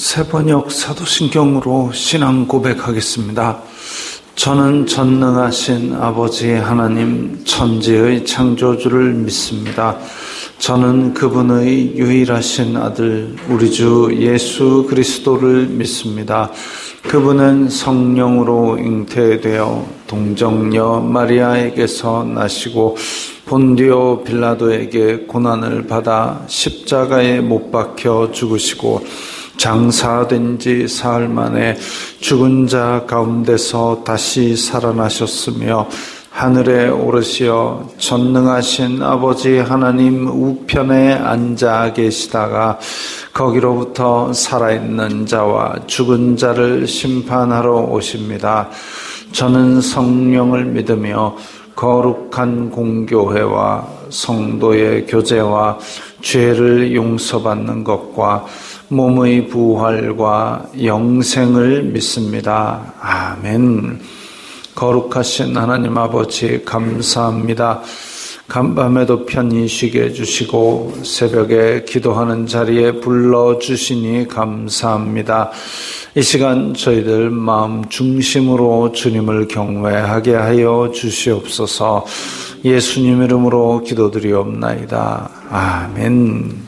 새번역 사도신경으로 신앙 고백하겠습니다. 저는 전능하신 아버지 하나님 천지의 창조주를 믿습니다. 저는 그분의 유일하신 아들 우리 주 예수 그리스도를 믿습니다. 그분은 성령으로 잉태되어 동정녀 마리아에게서 나시고 본디오 빌라도에게 고난을 받아 십자가에 못 박혀 죽으시고 장사된 지 사흘 만에 죽은 자 가운데서 다시 살아나셨으며 하늘에 오르시어 전능하신 아버지 하나님 우편에 앉아 계시다가 거기로부터 살아있는 자와 죽은 자를 심판하러 오십니다. 저는 성령을 믿으며 거룩한 공교회와 성도의 교제와 죄를 용서받는 것과 몸의 부활과 영생을 믿습니다. 아멘. 거룩하신 하나님 아버지 감사합니다. 간밤에도 편히 쉬게 해주시고 새벽에 기도하는 자리에 불러주시니 감사합니다. 이 시간 저희들 마음 중심으로 주님을 경외하게 하여 주시옵소서. 예수님 이름으로 기도드리옵나이다. 아멘.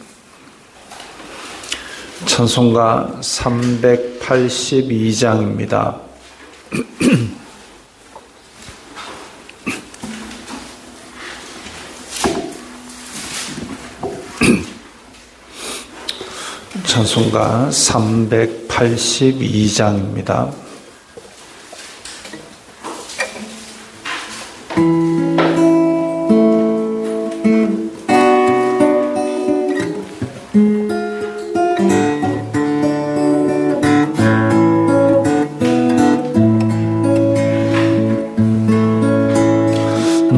찬송가 382장입니다. 찬송가 382장입니다.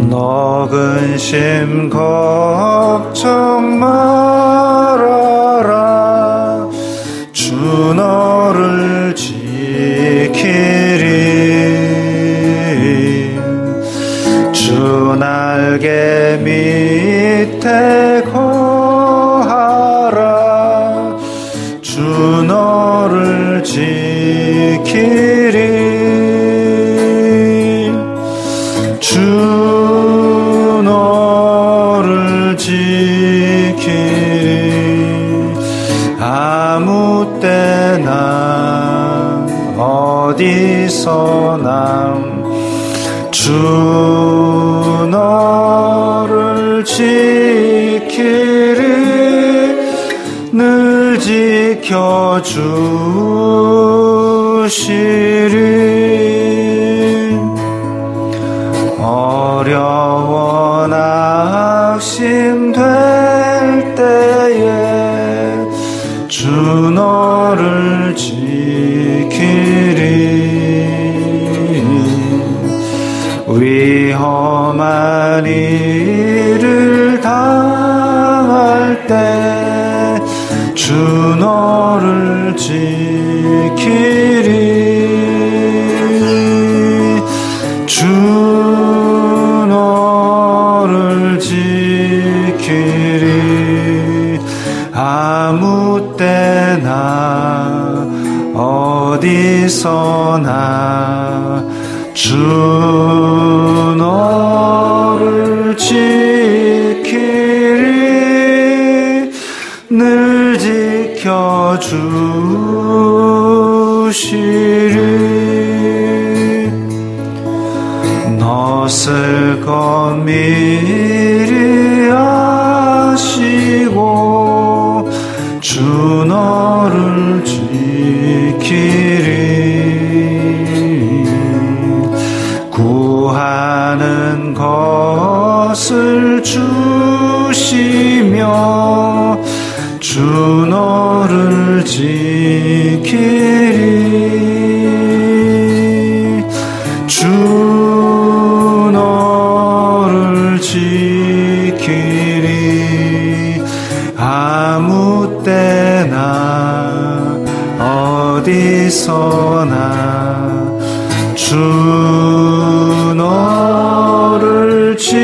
너 근심 걱정 말아라. 주 너를 지키리. 주 날개 밑에 거하라. 주 너를 지키리. 주 너를 지키리. 아무 때나 어디서나 주 너를 지키리. 늘 지켜주시리. 어려워 낙심될 때에 주 너를 지키리. 위험한 일을 당할 때 주 너를 지키리. 주 너를 지키리. 아무 때나 어디서나 주 너를 지키리. 늘 지켜주시리. 너쓸 것 미리 아시고 주 너를 지키리. 구하는 것을 주시며 주 너를 지키리. 주 너를 지키리. 아무 때나 어디서나 주 너를 지키리.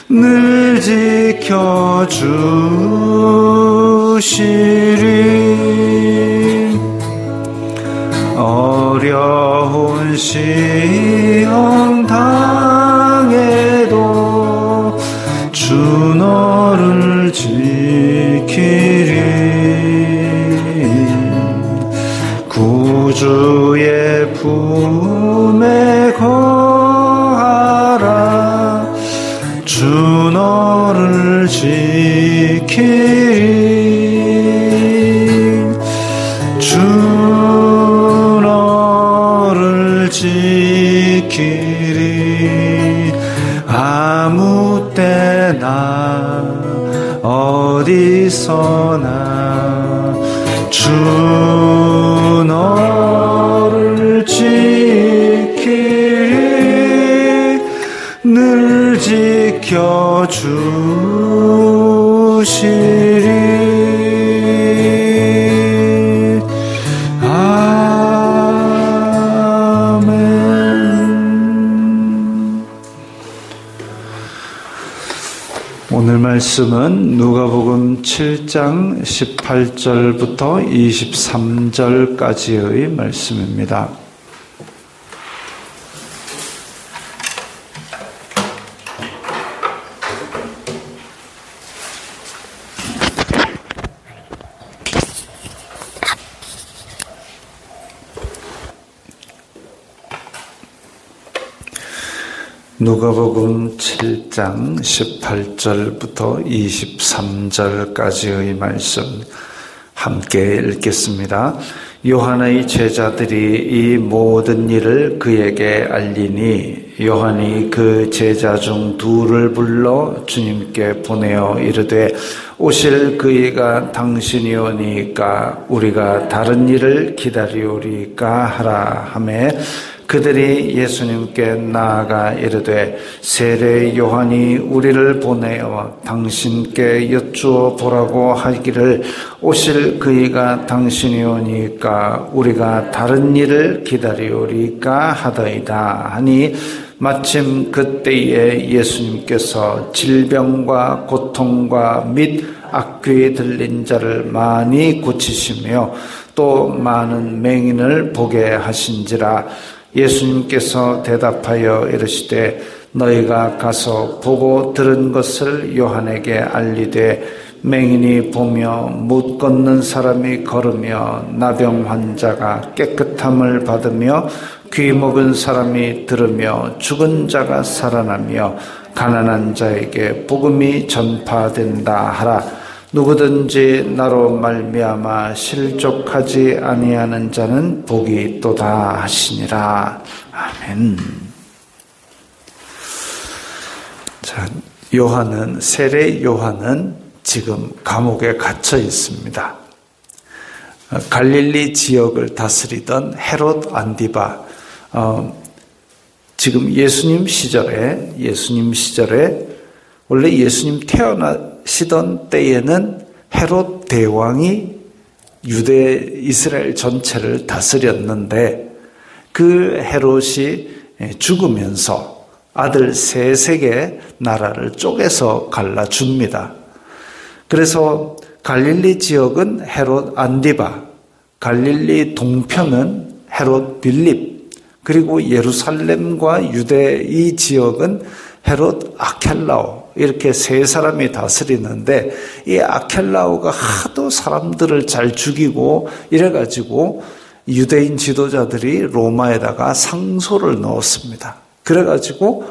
늘 지켜주시리. 어려운 시험 당해도 주 너를 지키리. 구주의 품에 거하라. 주 너를 지키리. 주 너를 지키리. 아무 때나 어디서나 주 너를 지키리. 늘 지켜주시리. 아멘. 오늘 말씀은 누가복음 7장 18절부터 23절까지의 말씀입니다. 누가복음 7장 18절부터 23절까지의 말씀 함께 읽겠습니다. 요한의 제자들이 이 모든 일을 그에게 알리니 요한이 그 제자 중 둘을 불러 주님께 보내어 이르되 오실 그이가 당신이오니까 우리가 다른 일을 기다리오리까 하라 하매 그들이 예수님께 나아가 이르되 세례 요한이 우리를 보내어 당신께 여쭈어 보라고 하기를 오실 그이가 당신이오니까 우리가 다른 일을 기다리오리까 하더이다 하니 마침 그때에 예수님께서 질병과 고통과 및 악귀에 들린 자를 많이 고치시며 또 많은 맹인을 보게 하신지라. 예수님께서 대답하여 이르시되 너희가 가서 보고 들은 것을 요한에게 알리되 맹인이 보며 못 걷는 사람이 걸으며 나병 환자가 깨끗함을 받으며 귀 먹은 사람이 들으며 죽은 자가 살아나며 가난한 자에게 복음이 전파된다 하라. 누구든지 나로 말미암아 실족하지 아니하는 자는 복이 있도다 하시니라. 아멘. 자, 세례 요한은 지금 감옥에 갇혀 있습니다. 갈릴리 지역을 다스리던 헤롯 안디바, 지금 예수님 시절에 원래 예수님 태어나시던 때에는 헤롯 대왕이 유대 이스라엘 전체를 다스렸는데 그 헤롯이 죽으면서 아들 셋에게 나라를 쪼개서 갈라줍니다. 그래서 갈릴리 지역은 헤롯 안디바, 갈릴리 동편은 헤롯 빌립, 그리고 예루살렘과 유대 이 지역은 헤롯 아켈라오, 이렇게 세 사람이 다스리는데 이 아켈라오가 하도 사람들을 잘 죽이고 이래가지고 유대인 지도자들이 로마에다가 상소를 넣었습니다. 그래가지고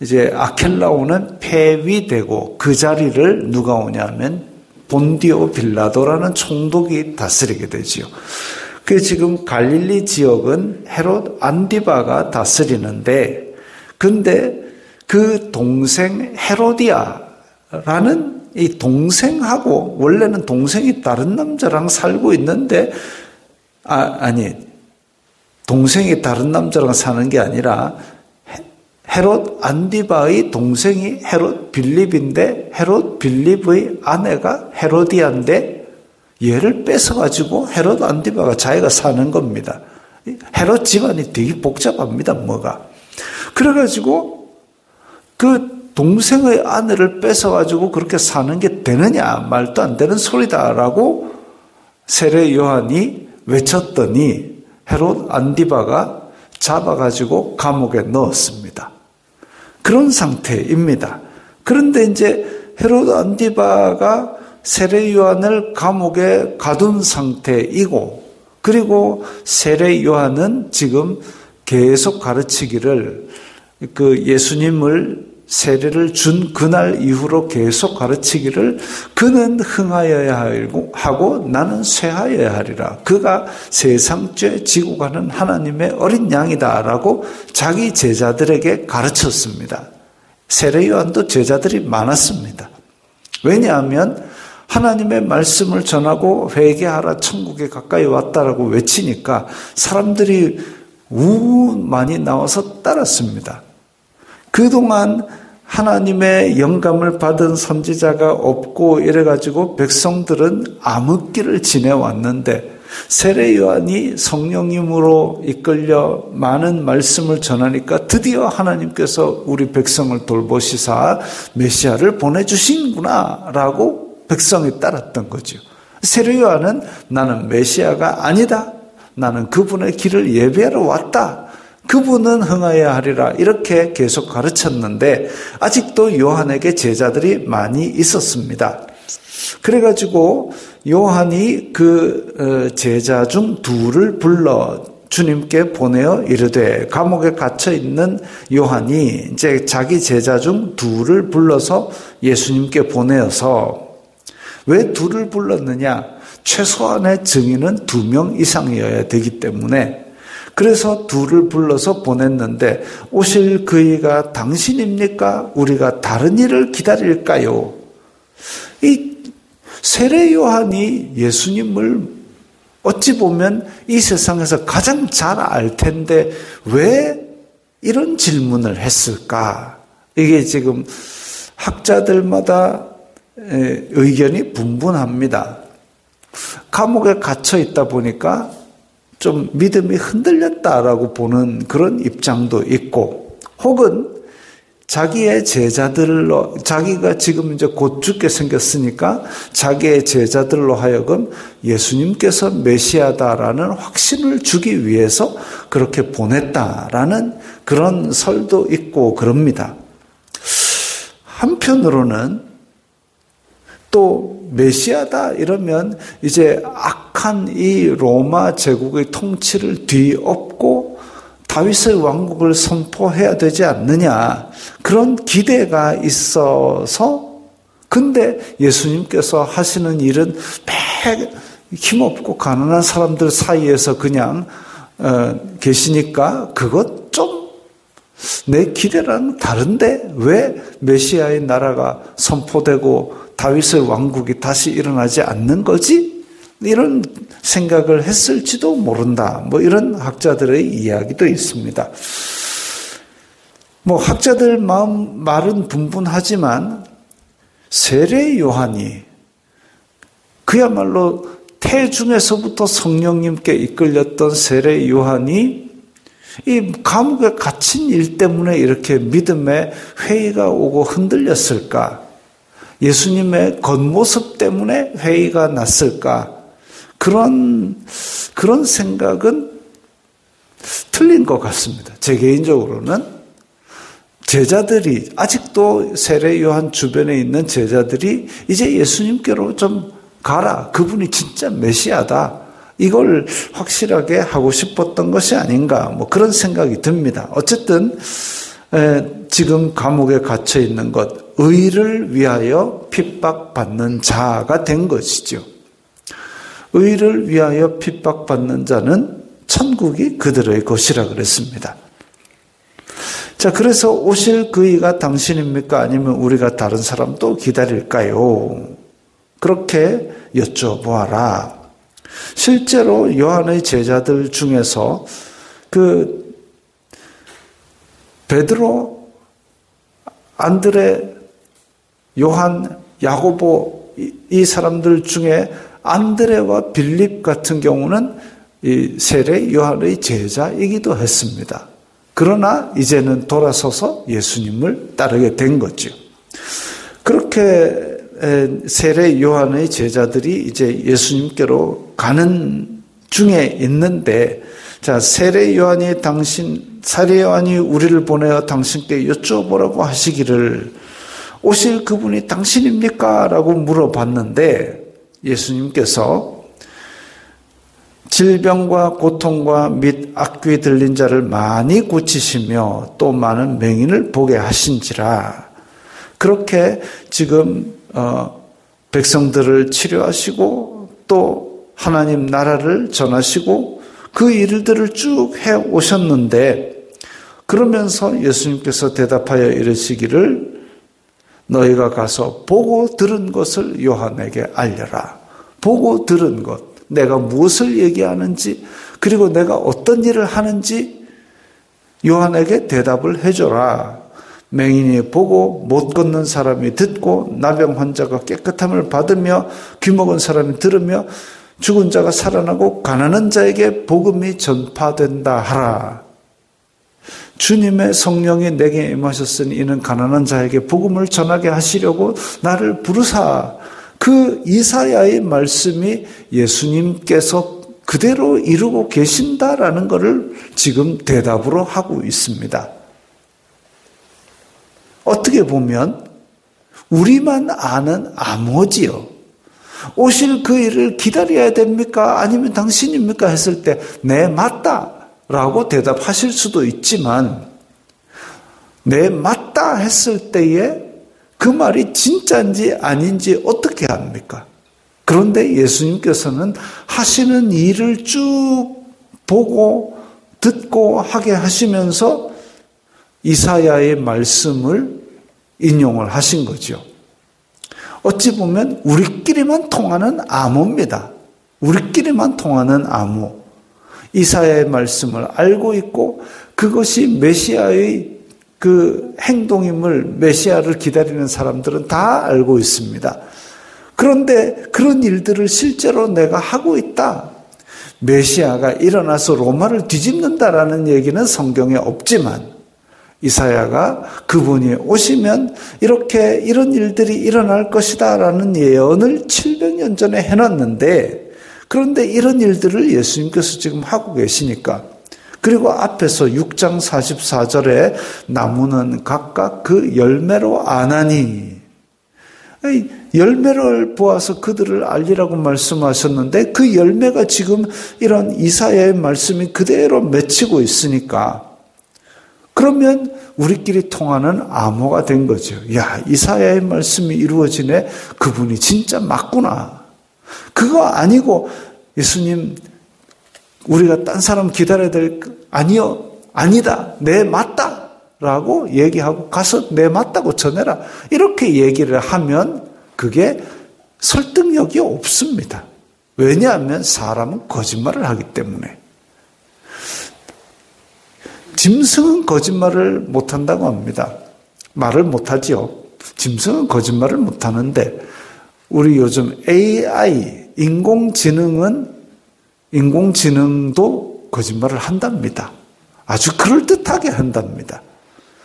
이제 아켈라오는 폐위되고 그 자리를 누가 오냐면 본디오 빌라도라는 총독이 다스리게 되지요. 그 지금 갈릴리 지역은 헤롯 안디바가 다스리는데, 근데 그 동생 헤로디아라는 이 동생하고, 원래는 동생이 다른 남자랑 살고 있는데, 동생이 다른 남자랑 사는 게 아니라 헤롯 안디바의 동생이 헤롯 빌립인데 헤롯 빌립의 아내가 헤로디아인데 얘를 뺏어가지고 헤롯 안디바가 자기가 사는 겁니다. 헤롯 집안이 되게 복잡합니다. 뭐가. 그래가지고 그 동생의 아내를 뺏어가지고 그렇게 사는 게 되느냐, 말도 안 되는 소리다라고 세례 요한이 외쳤더니 헤롯 안디바가 잡아가지고 감옥에 넣었습니다. 그런 상태입니다. 그런데 이제 헤롯 안디바가 세례 요한을 감옥에 가둔 상태이고, 그리고 세례 요한은 지금 계속 가르치기를, 그 예수님을 세례를 준 그날 이후로 계속 가르치기를, 그는 흥하여야 하고 나는 쇠하여야 하리라. 그가 세상 죄 지고 가는 하나님의 어린 양이다라고 자기 제자들에게 가르쳤습니다. 세례 요한도 제자들이 많았습니다. 왜냐하면 하나님의 말씀을 전하고 회개하라, 천국에 가까이 왔다라고 외치니까 사람들이 많이 나와서 따랐습니다. 그동안 하나님의 영감을 받은 선지자가 없고 이래가지고 백성들은 암흑기를 지내왔는데, 세례 요한이 성령님으로 이끌려 많은 말씀을 전하니까 드디어 하나님께서 우리 백성을 돌보시사 메시아를 보내주신구나 라고 백성이 따랐던 거죠. 세례 요한은 나는 메시아가 아니다, 나는 그분의 길을 예배하러 왔다, 그분은 흥하여야 하리라, 이렇게 계속 가르쳤는데 아직도 요한에게 제자들이 많이 있었습니다. 그래가지고 요한이 그 제자 중 둘을 불러 주님께 보내어 이르되, 감옥에 갇혀 있는 요한이 이제 자기 제자 중 둘을 불러서 예수님께 보내어서, 왜 둘을 불렀느냐? 최소한의 증인은 2명 이상이어야 되기 때문에, 그래서 둘을 불러서 보냈는데, 오실 그이가 당신입니까? 우리가 다른 일을 기다릴까요? 이 세례 요한이 예수님을 어찌 보면 이 세상에서 가장 잘 알 텐데 왜 이런 질문을 했을까? 이게 지금 학자들마다 의견이 분분합니다. 감옥에 gat혀 있다 보니까 좀 믿음이 흔들렸다라고 보는 그런 입장도 있고, 혹은 자기의 제자들로, 자기가 지금 이제 곧 죽게 생겼으니까 자기의 제자들로 하여금 예수님께서 메시아다라는 확신을 주기 위해서 그렇게 보냈다라는 그런 설도 있고 그럽니다. 한편으로는 또 메시아다 이러면 이제 악한 이 로마 제국의 통치를 뒤엎고 다윗의 왕국을 선포해야 되지 않느냐, 그런 기대가 있어서, 근데 예수님께서 하시는 일은 매 힘없고 가난한 사람들 사이에서 그냥 계시니까 그것 좀 내 기대랑 다른데 왜 메시아의 나라가 선포되고 다윗의 왕국이 다시 일어나지 않는 거지? 이런 생각을 했을지도 모른다. 뭐 이런 학자들의 이야기도 있습니다. 뭐 학자들 말은 분분하지만 세례 요한이 그야말로 태중에서부터 성령님께 이끌렸던 세례 요한이 이 감옥에 갇힌 일 때문에 이렇게 믿음의 회의가 오고 흔들렸을까? 예수님의 겉모습 때문에 회의가 났을까? 그런 생각은 틀린 것 같습니다. 제 개인적으로는 제자들이, 아직도 세례 요한 주변에 있는 제자들이 이제 예수님께로 좀 가라, 그분이 진짜 메시아다, 이걸 확실하게 하고 싶었던 것이 아닌가, 뭐 그런 생각이 듭니다. 어쨌든 지금 감옥에 갇혀 있는 것, 의를 위하여 핍박받는 자가 된 것이죠. 의를 위하여 핍박받는 자는 천국이 그들의 것이라 그랬습니다. 자, 그래서 오실 그이가 당신입니까? 아니면 우리가 다른 사람 또 기다릴까요? 그렇게 여쭤보아라. 실제로 요한의 제자들 중에서 그 베드로, 안드레, 요한, 야고보, 이 사람들 중에 안드레와 빌립 같은 경우는 이 세례 요한의 제자이기도 했습니다. 그러나 이제는 돌아서서 예수님을 따르게 된 거죠. 그렇게 세례 요한의 제자들이 이제 예수님께로 가는 중에 있는데, 자, 세례 요한이 우리를 보내어 당신께 여쭤보라고 하시기를 오실 그분이 당신입니까? 라고 물어봤는데 예수님께서 질병과 고통과 및 악귀 들린 자를 많이 고치시며 또 많은 맹인을 보게 하신지라. 그렇게 지금 백성들을 치료하시고 또 하나님 나라를 전하시고 그 일들을 쭉 해오셨는데, 그러면서 예수님께서 대답하여 이르시기를 너희가 가서 보고 들은 것을 요한에게 알려라. 보고 들은 것, 내가 무엇을 얘기하는지, 그리고 내가 어떤 일을 하는지 요한에게 대답을 해줘라. 맹인이 보고 못 걷는 사람이 듣고 나병 환자가 깨끗함을 받으며 귀먹은 사람이 들으며 죽은 자가 살아나고 가난한 자에게 복음이 전파된다 하라. 주님의 성령이 내게 임하셨으니 이는 가난한 자에게 복음을 전하게 하시려고 나를 부르사. 그 이사야의 말씀이 예수님께서 그대로 이루고 계신다라는 것을 지금 대답으로 하고 있습니다. 어떻게 보면 우리만 아는 암호지요. 오실 그 일을 기다려야 됩니까? 아니면 당신입니까? 했을 때 네, 맞다라고 대답하실 수도 있지만, 네, 맞다 했을 때에 그 말이 진짜인지 아닌지 어떻게 합니까? 그런데 예수님께서는 하시는 일을 쭉 보고 듣고 하게 하시면서 이사야의 말씀을 인용을 하신 거죠. 어찌 보면 우리끼리만 통하는 암호입니다. 우리끼리만 통하는 암호. 이사야의 말씀을 알고 있고 그것이 메시아의 그 행동임을, 메시아를 기다리는 사람들은 다 알고 있습니다. 그런데 그런 일들을 실제로 내가 하고 있다. 메시아가 일어나서 로마를 뒤집는다라는 얘기는 성경에 없지만 이사야가 그분이 오시면 이렇게 이런 일들이 일어날 것이다라는 예언을 700년 전에 해놨는데, 그런데 이런 일들을 예수님께서 지금 하고 계시니까, 그리고 앞에서 6장 44절에 나무는 각각 그 열매로 아나니, 열매를 보아서 그들을 알리라고 말씀하셨는데 그 열매가 지금 이런 이사야의 말씀이 그대로 맺히고 있으니까, 그러면 우리끼리 통하는 암호가 된 거죠. 야, 이사야의 말씀이 이루어지네. 그분이 진짜 맞구나. 그거 아니고 예수님 우리가 딴 사람 기다려야 될 아니요, 아니다, 네, 맞다 라고 얘기하고 가서 네, 맞다고 전해라. 이렇게 얘기를 하면 그게 설득력이 없습니다. 왜냐하면 사람은 거짓말을 하기 때문에. 짐승은 거짓말을 못한다고 합니다. 말을 못하지요. 짐승은 거짓말을 못하는데 우리 요즘 AI, 인공지능도 거짓말을 한답니다. 아주 그럴듯하게 한답니다.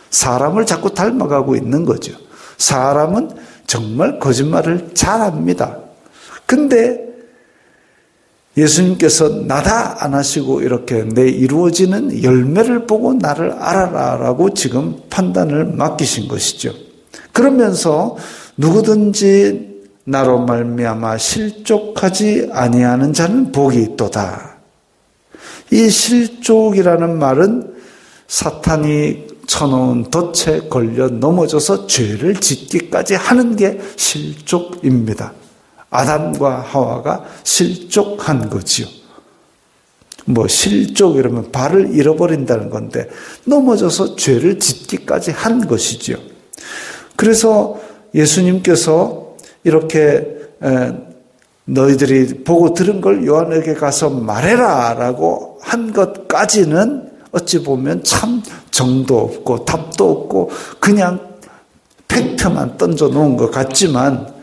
사람을 자꾸 닮아가고 있는 거죠. 사람은 정말 거짓말을 잘합니다. 근데 예수님께서 나다 안 하시고 이렇게 내 이루어지는 열매를 보고 나를 알아라라고 지금 판단을 맡기신 것이죠. 그러면서 누구든지 나로 말미암아 실족하지 아니하는 자는 복이 있도다. 이 실족이라는 말은 사탄이 쳐놓은 덫에 걸려 넘어져서 죄를 짓기까지 하는 게 실족입니다. 아담과 하와가 실족한 거지요. 뭐 실족 이러면 발을 잃어버린다는 건데 넘어져서 죄를 짓기까지 한 것이지요. 그래서 예수님께서 이렇게 너희들이 보고 들은 걸 요한에게 가서 말해라 라고 한 것까지는 어찌 보면 참 정도 없고 답도 없고 그냥 팩트만 던져 놓은 것 같지만,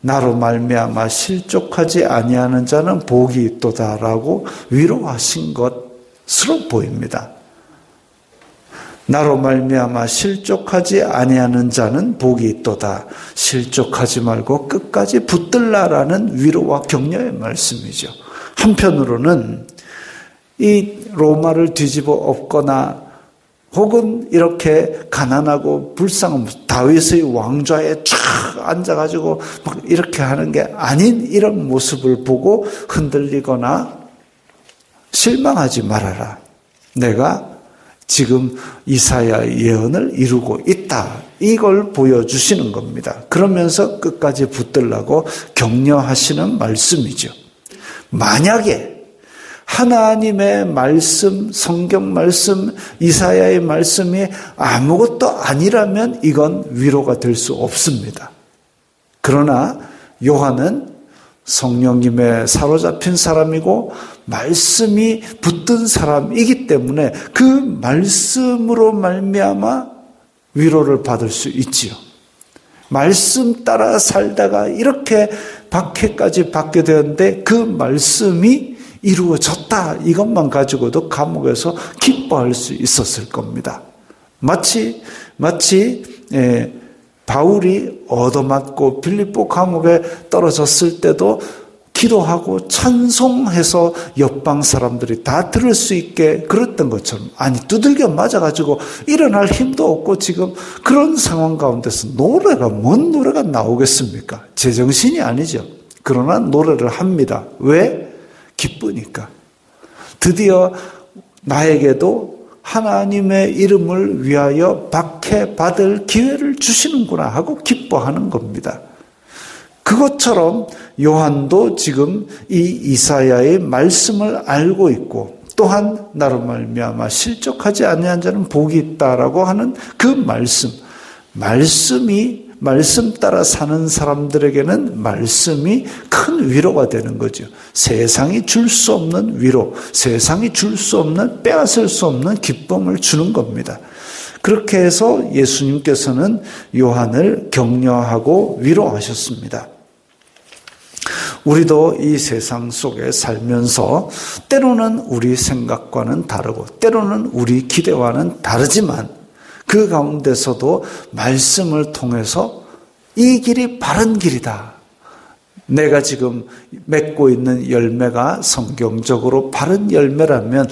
나로 말미암아 실족하지 아니하는 자는 복이 있도다라고 위로하신 것으로 보입니다. 나로 말미암아 실족하지 아니하는 자는 복이 있도다. 실족하지 말고 끝까지 붙들라라는 위로와 격려의 말씀이죠. 한편으로는 이 로마를 뒤집어 엎거나 혹은 이렇게 가난하고 불쌍한 다윗의 왕좌에 쫙 앉아가지고 막 이렇게 하는 게 아닌 이런 모습을 보고 흔들리거나 실망하지 말아라. 내가 지금 이사야의 예언을 이루고 있다. 이걸 보여주시는 겁니다. 그러면서 끝까지 붙들라고 격려하시는 말씀이죠. 만약에 하나님의 말씀, 성경 말씀, 이사야의 말씀이 아무것도 아니라면 이건 위로가 될 수 없습니다. 그러나 요한은 성령님에 사로잡힌 사람이고 말씀이 붙든 사람이기 때문에 그 말씀으로 말미암아 위로를 받을 수 있지요. 말씀 따라 살다가 이렇게 박해까지 받게 되었는데 그 말씀이 이루어졌다. 이것만 가지고도 감옥에서 기뻐할 수 있었을 겁니다. 마치 바울이 얻어맞고 빌립보 감옥에 떨어졌을 때도 기도하고 찬송해서 옆방 사람들이 다 들을 수 있게 그랬던 것처럼, 아니 두들겨 맞아가지고 일어날 힘도 없고 지금 그런 상황 가운데서 뭔 노래가 나오겠습니까? 제정신이 아니죠. 그러나 노래를 합니다. 왜? 기쁘니까. 드디어 나에게도 하나님의 이름을 위하여 박해받을 기회를 주시는구나 하고 기뻐하는 겁니다. 그것처럼 요한도 지금 이 이사야의 말씀을 알고 있고 또한 나로 말미암아 실족하지 아니한 자는 복이 있다라고 하는 그 말씀 따라 사는 사람들에게는 말씀이 큰 위로가 되는 거죠. 세상이 줄 수 없는 위로, 세상이 줄 수 없는, 빼앗을 수 없는 기쁨을 주는 겁니다. 그렇게 해서 예수님께서는 요한을 격려하고 위로하셨습니다. 우리도 이 세상 속에 살면서 때로는 우리 생각과는 다르고 때로는 우리 기대와는 다르지만 그 가운데서도 말씀을 통해서 이 길이 바른 길이다. 내가 지금 맺고 있는 열매가 성경적으로 바른 열매라면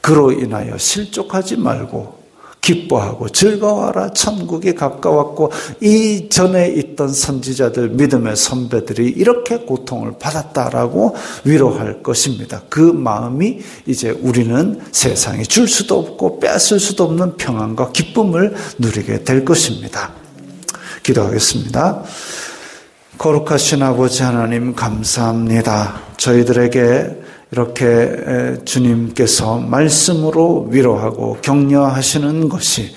그로 인하여 실족하지 말고 기뻐하고 즐거워하라. 천국이 가까웠고 이전에 있던 선지자들, 믿음의 선배들이 이렇게 고통을 받았다라고 위로할 것입니다. 그 마음이 이제 우리는 세상에 줄 수도 없고 빼앗을 수도 없는 평안과 기쁨을 누리게 될 것입니다. 기도하겠습니다. 거룩하신 아버지 하나님 감사합니다. 저희들에게 이렇게 주님께서 말씀으로 위로하고 격려하시는 것이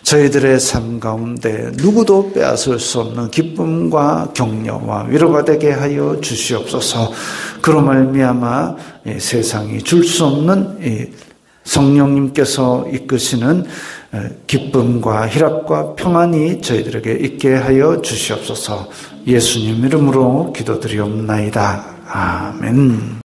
저희들의 삶 가운데 누구도 빼앗을 수 없는 기쁨과 격려와 위로가 되게 하여 주시옵소서. 그로 말미암아 세상이 줄 수 없는 성령님께서 이끄시는 기쁨과 희락과 평안이 저희들에게 있게 하여 주시옵소서. 예수님 이름으로 기도드리옵나이다. 아멘.